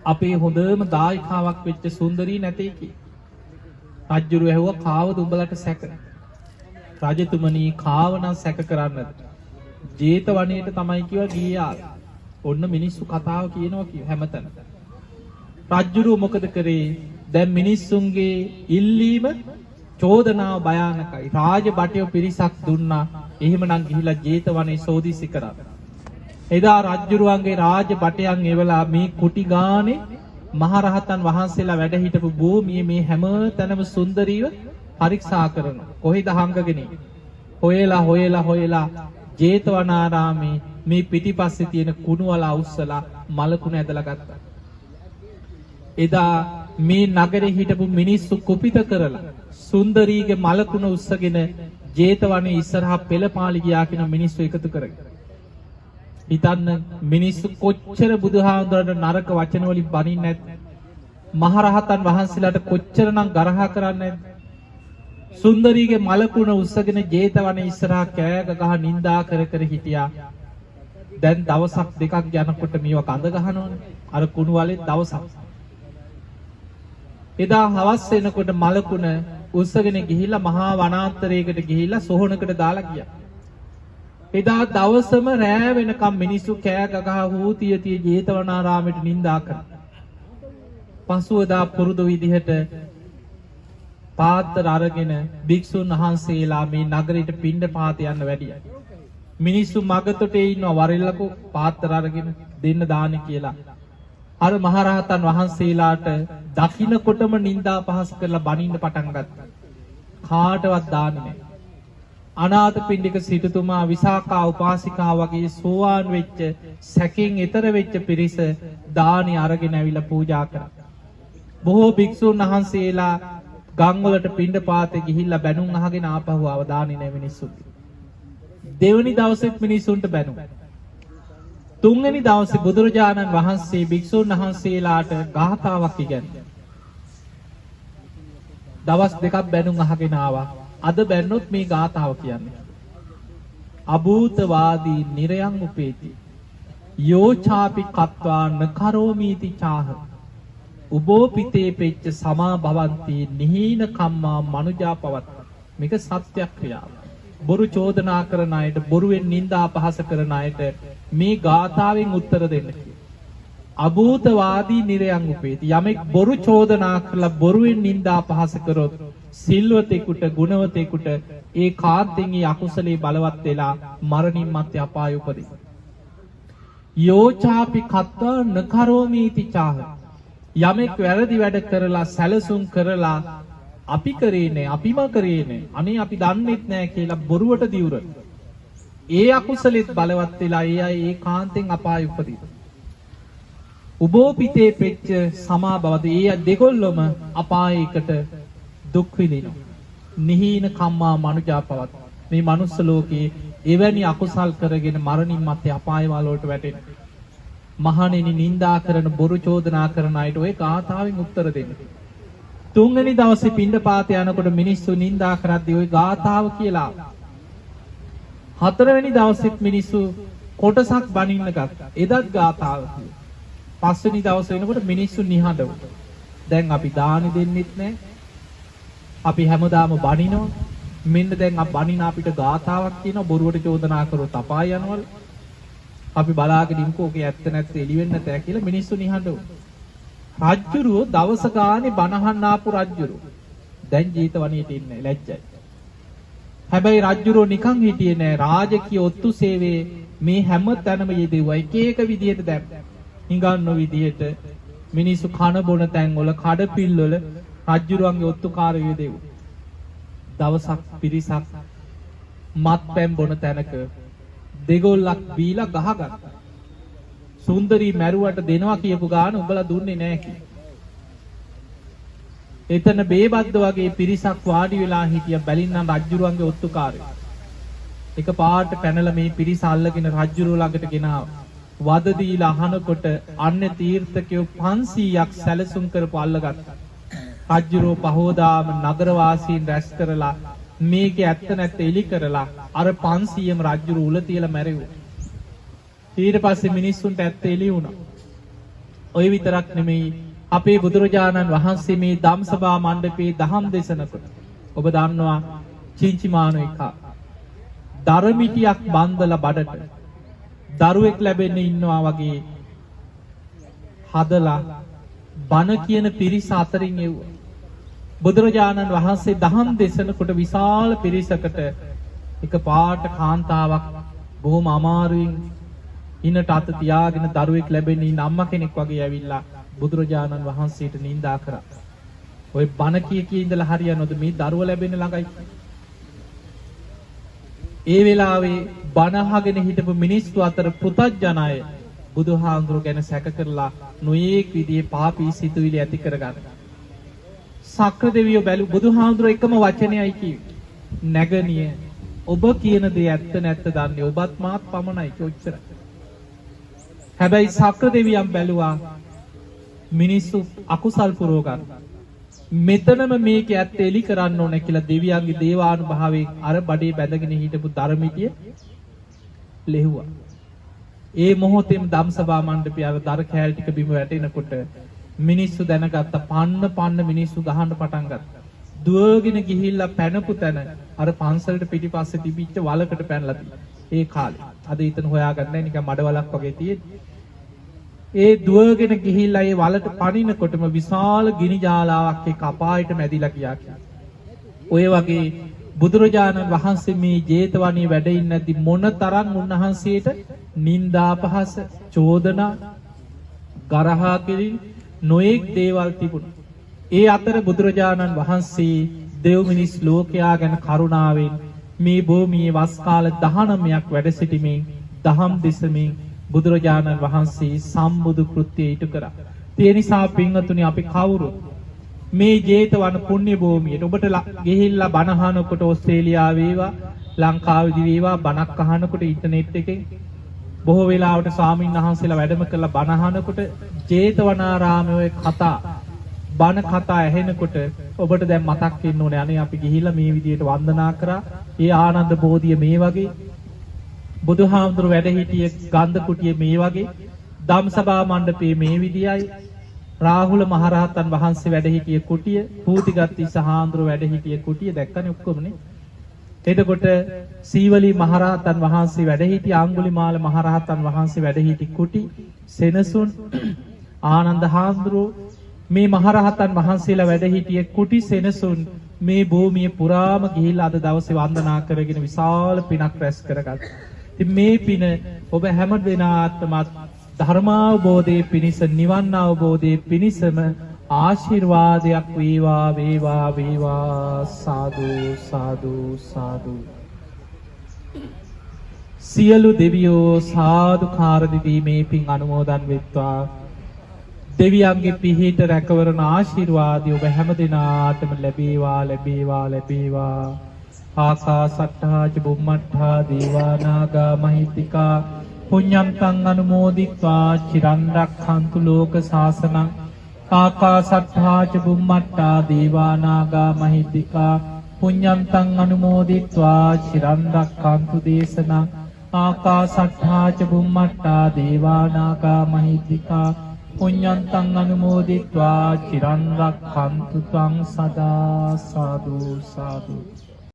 අපේ හොඳම දායකාවක් වෙච්ච සුන්දරී නැtei කි. රජුරු ඇහුවා කාවද උඹලට සැක? රජතුමනි කාව නම් සැක කරන්නද? ජේතවනයේට තමයි කිව්වා ගියා. ඔන්න මිනිස්සු කතාව කියනවා කිය හැමතැන. රජුරු මොකද කරේ? දැන් මිනිස්සුන්ගේ ඉල්ලීම චෝදනාව භයානකයි. රාජ බටයෝ පිරිසක් දුන්නා. එහෙමනම් ගිහිලා ජේතවනයේ සෝදිසි කරා. එදා රජුරුවන්ගේ රාජ බටයන් එවලා මේ කුටි ගානේ මහරහතන් වහන්සේලා වැඩ හිටපු භූමියේ මේ හැම තැනම සුන්දරීව පරීක්ෂා කරනවා. කොහෙද හංගගෙන හොයලා ජේතවනාරාමේ මේ පිටිපස්සේ තියෙන කුණු වල අවුස්සලා මලකුණ ඇදලා ගත්තා. එදා මේ නගරේ හිටපු මිනිස්සු කුපිත කරලා සුන්දරීගේ මලකුණ උස්සගෙන ජේතවනේ ඉස්සරහා පෙළපාලි ගියා කියන මිනිස්සු එකතු කරගෙන. හිතන්න මිනිස්සු කොච්චර බුදුහාමුදුරන්ට නරක වචන වලින් බනින්නේ නැද්ද? මහරහතන් වහන්සේලාට කොච්චරනම් ගරහා කරන්නේ නැද්ද? සුන්දරීගේ මලකුණ උස්සගෙන ජේතවනේ ඉස්සරහා කෑග ගහ නිඳා කර කර හිටියා. දැන් දවසක් දෙකක් යනකොට මේව කඳ ගහනවනේ. අර කුණු වලේ දවසක්. එදා හවස් වෙනකොට මලකුණ උස්සගෙන ගිහිල්ලා මහා වනාන්තරයකට ගිහිල්ලා සොහනකට දාලා ගියා. එදා දවසම රෑ වෙනකම් මිනිස්සු කෑ ගගහ හූතිය ජේතවනාරාමයට නිඳා කරා. පසුවදා පුරුදු විදිහට පාත්‍ර අරගෙන භික්ෂුන් වහන්සේලා මේ නගරයට පිණ්ඩ පාත යන්න වැඩියා. මිනිස්සු මගතොටේ ඉන්නවා වරෙල්ලකෝ පාත්‍ර අරගෙන දෙන්න දාන්න කියලා. අර මහරහතන් වහන්සේලාට දකින්නකොටම නිඳා පහස් කරලා බනින්න පටන් ගත්තා. කාටවත් දාන්නේ නැහැ. අනාථපිණ්ඩික සිටුතුමා විසාකා උපාසිකා වගේ සෝවාන් වෙච්ච සැකෙන් ඈතර වෙච්ච පිරිස දානි අරගෙන ඇවිල්ලා පූජා කරා. බොහෝ භික්ෂුන් වහන්සේලා ගම් වලට පිණ්ඩපාතේ ගිහිල්ලා බැනුම් අහගෙන ආපහු ආව දානි නැහැ මිනිස්සු. දෙවනි දවසෙත් මිනිසුන්ට බැනුම්. තුන්වෙනි දවසේ බුදුරජාණන් වහන්සේ භික්ෂුන් වහන්සේලාට ගාථාවක් ඉගැන්නුවා. දවස් දෙකක් බැනුම් අහගෙන ආවා. අද බැන්නොත් මේ ගාථාව කියන්නේ. අභූතවාදී නිරයන් උපේති. යෝචාපි කତ୍වා නකරෝමීති චාහ. උබෝපිතේ පෙච්ච සමා භවಂತಿ නිහීන කම්මා මනුජා පවත්. මේක සත්‍ය ක්‍රියාව. බොරු චෝදනා කරන අයට, බොරුවෙන් නිନ୍ଦා අපහාස කරන අයට මේ ගාථාවෙන් උත්තර දෙන්න කියලා. අභූතවාදී නිරයන් උපේති. යමෙක් බොරු චෝදනා කරලා බොරුවෙන් නිନ୍ଦා අපහාස කරොත් සිල්වතෙකුට, ගුණවතෙකුට ඒ කාන්තෙන් ඒ අකුසලේ බලවත් වෙලා මරණින් මත්තේ අපාය උපදී. යෝචාපි කତ୍වා නකරෝමීති චාහ. යමෙක් වැරදි වැඩ කරලා සැලසුම් කරලා අපි කරේ නෑ, අපිම කරේ නෑ, අනේ අපි දන්නෙත් නෑ කියලා බොරුවට දිවුර. ඒ අකුසලෙත් බලවත් වෙලා ඒ අය ඒ කාන්තෙන් අපාය උපදී. උබෝපිතේ පෙච්ච සමා භවද. ඒ දෙගොල්ලොම අපායයකට දුක් විඳිනවා. නිහීන කම්මා මනුජා පවත්. මේ මනුස්ස ලෝකේ එවැනි අකුසල් කරගෙන මරණින් මත්තේ අපාය වලට වැටෙන. මහණෙනි නිඳා කරන, බොරු චෝදනා කරන අයට ඔය ගාථාවෙන් උත්තර දෙන්න. තුන්වෙනි දවසේ පින්ඩපාත යනකොට මිනිස්සු නිඳා කරද්දී ওই ගාථාව කියලා. හතරවෙනි දවසෙත් මිනිස්සු කොටසක් බණින්න ගත්තා. එදත් ගාථාව කියලා. පස්වෙනි දවසේ වෙනකොට මිනිස්සු නිහඬව. දැන් අපි දානි දෙන්නෙත් නැහැ. අපි හැමදාම බණිනවා. මෙන්න දැන් බණින අපිට ගාථාවක් කියනවා බොරුවට චෝදනා කරොත් අපාය යනවල. අපි බලාගෙන ඉන්නකෝ ඔකේ ඇත්ත නැත්ත එළි වෙන්න නැතෑ කියලා මිනිස්සු නිහඬව. රජ්ජුරුව දවස ගානේ බණහන්න ආපු රජ්ජුරුව. දැන් ජීතවණියට ඉන්නේ ලැජ්ජයි. හැබැයි රජ්ජුරුව නිකන් හිටියේ නෑ. රාජකීය ඔත්තු සේවයේ මේ හැම තැනම යෙදුවා. එක එක විදියට දැන් හිඟන්නෝ විදියට මිනිස්සු කන බොන තැන්වල කඩපිල්වල රජ්ජුරුවන්ගේ ඔත්තුකාරයෝ යෙදුවා. දවසක් පිරිසක් මත්පැන් බොන තැනක දෙගොල්ලක් බීලා ගහගත්තා. සුන්දරී මැරුවට දෙනවා කියපු ගාන උඹලා දුන්නේ නැහැ කි. එතන බේබද්ද වගේ පිරිසක් වාඩි වෙලා හිටිය බැලින්නම් රජ්ජුරුවන්ගේ ඔත්තුකාරයෝ. එක පාට පැනලා මේ පිරිස අල්ලගෙන රජ්ජුරුව ළඟට ගෙනාවා. වද දීලා අහනකොට අන්න තීර්ථකයෝ 500ක් සැලසුම් කරපු අල්ලගත්තා. රජ්ජුරුව පහෝදාම නගර වාසීන් රැස් කරලා මේකේ ඇත්ත නැත්ත එලි කරලා අර 500ම රජ්ජුරුව උල තියලා මැරුවා. ඊට පස්සේ මිනිස්සුන්ට ඇත්ත එලි වුණා. ඔය විතරක් නෙමෙයි අපේ බුදුරජාණන් වහන්සේ මේ ධම්සභා මණ්ඩපයේ දහම් දේශනකොට ඔබ දන්නවා චින්චිමානෝ එක දරමිටියක් බන්දලා බඩට දරුවෙක් ලැබෙන්න ඉන්නවා වගේ හදලා බණ කියන පිරිස අතරින් එව්වා. බුදුරජාණන් වහන්සේ දහම් දේශනකොට විශාල පිරිසකට එක පාට කාන්තාවක් බොහොම අමාරුවෙන් ඉනට අත තියාගෙන දරුවෙක් ලැබෙන්න ඉන්න අම්මා කෙනෙක් වගේ ඇවිල්ලා බුදුරජාණන් වහන්සේට නිඳා කරා. ඔය බණ කී ඉඳලා හරියනවද මේ දරුව ලැබෙන්න ළඟයි. ඒ වෙලාවේ බණ අහගෙන හිටපු මිනිස්සු අතර පෘතජ්ජන අය බුදුහාඳුරු ගැන සැක කරලා නොයේක් විදිහේ පාපී සිතුවිලි ඇති කරගන්න. සක්‍ර දෙවියෝ බැලු බුදුහාඳුරු එකම වචනයයි කිව්වේ. නැගණිය ඔබ කියන දේ ඇත්ත නැත්ත දන්නේ ඔබත් මාත් පමණයි කොච්චරයි. හැබැයි සක්‍ර දෙවියන් බැලුවා මිනිස්සු අකුසල් පුරව ගන්න. මෙතනම මේක ඇත්ත එලි කරන්න ඕන කියලා දෙවියන්ගේ දේවානුභාවයෙන් අර බඩේ බැඳගෙන හිටපු ධර්මිතිය ලෙහුවා. ඒ මොහොතේම ධම්සභා මණ්ඩපය අර දර කෑල් ටික බිම වැටෙනකොට මිනිස්සු දැනගත්ත පන්න මිනිස්සු ගහන්න පටන් ගත්තා. දුවගෙන ගිහිල්ලා පැනපු තැන අර පන්සලට පිටිපස්සේ තිබිච්ච වලකට පැනලා තිබ්බා. ඒ කාලේ. අද ඊතන හොයාගන්න නැහැ නිකන් මඩවලක් වගේ තියෙන්නේ. ඒ දුවගෙන ගිහිල්ලා ඒ වලට පනිනකොටම විශාල ගිනි ජාලාවක් එක්ක අපායට මැදිලා ගියා කියලා. ඔය වගේ බුදුරජාණන් වහන්සේ මේ ජේතවනයේ වැඩ ඉන්නේ නැති මොනතරම් උන්වහන්සේට නිന്ദා පහස චෝදනා ගරහා කිරි නොඑක් දේවල් තිබුණා. ඒ අතර බුදුරජාණන් වහන්සේ දෙව් මිනිස් ලෝකයා ගැන කරුණාවෙන් මේ භූමියේ වස් කාල 19ක් වැඩ සිටීමෙන් දහම් දෙසමින් බුදුරජාණන් වහන්සේ සම්බුදු කෘත්‍යය ඉටු කරා. ඒ නිසා පින්වතුනි අපි කවුරු මේ ජේතවන පුණ්‍ය භූමියට ඔබට ගිහිල්ලා බණ අහනකොට ඕස්ට්‍රේලියාව වේවා ලංකාවේදී වේවා බණක් අහනකොට ඉන්ටර්නෙට් එකෙන් බොහෝ වෙලාවට ස්වාමීන් වහන්සේලා වැඩම කරලා බණ අහනකොට ජේතවනාරාමයේ කතා බණ කතා ඇහෙනකොට ඔබට දැන් මතක් වෙන්න ඕනේ අනේ අපි ගිහිල්ලා මේ විදියට වන්දනා කරා. ඒ ආනන්ද බෝධිය මේ වගේ බුදුහාමුදුරු වැඩ හිටිය ගන්ධ කුටිය මේ වගේ ධම්සභා මණ්ඩපයේ මේ විදියයි රාහුල මහරහතන් වහන්සේ වැඩ හිටිය කුටිය පූතිගත් ඉසහාඳුරු වැඩ හිටිය කුටිය දැක්කනේ ඔක්කොමනේ. එතකොට සීවලී මහරහතන් වහන්සේ වැඩ හිටිය අඟුලිමාල මහරහතන් වහන්සේ වැඩ හිටි කුටි සෙනසුන් ආනන්ද හාමුදුරු මේ මහරහතන් වහන්සේලා වැඩ හිටිය කුටි සෙනසුන් මේ භූමිය පුරාම ගිහිල්ලා අද දවසේ වන්දනා කරගෙන විශාල පිනක් රැස් කරගත්තා. ඉතින් මේ පින ඔබ හැම දිනාත්ම ධර්මාවබෝධයේ පිණිස නිවන් අවබෝධයේ පිණිසම ආශිර්වාදයක් වේවා වේවා වේවා සාදු සාදු සාදු. සියලු දෙවියෝ සාදුකාර දෙවි මේ පින් අනුමෝදන් වෙත්වා. දෙවියන්ගේ පිහිට රැකවරණ ආශිර්වාදය ඔබ හැම දිනාටම ලැබේවා ලැබේවා ලැබේවා. ආකාසට්ඨා ච බුම්මට්ඨා දේවා නාග මහිත්‍තිකා පුඤ්ඤන්තං අනුමෝදිත්වා චිරන් රක්ඛන්තු ලෝක සාසනං ආකාසට්ඨා ච බුම්මට්ඨා දේවා නාග මහිද්దికා පුඤ්ඤන්තං අනුමෝදිත්වා චිරන් රක්ඛන්තු දේශනං ආකාසට්ඨා ච බුම්මට්ඨා දේවා නාග මහිද්దికා පුඤ්ඤන්තං අනුමෝදිත්වා චිරන් රක්ඛන්තු ත්වං සදා සාදු සාදු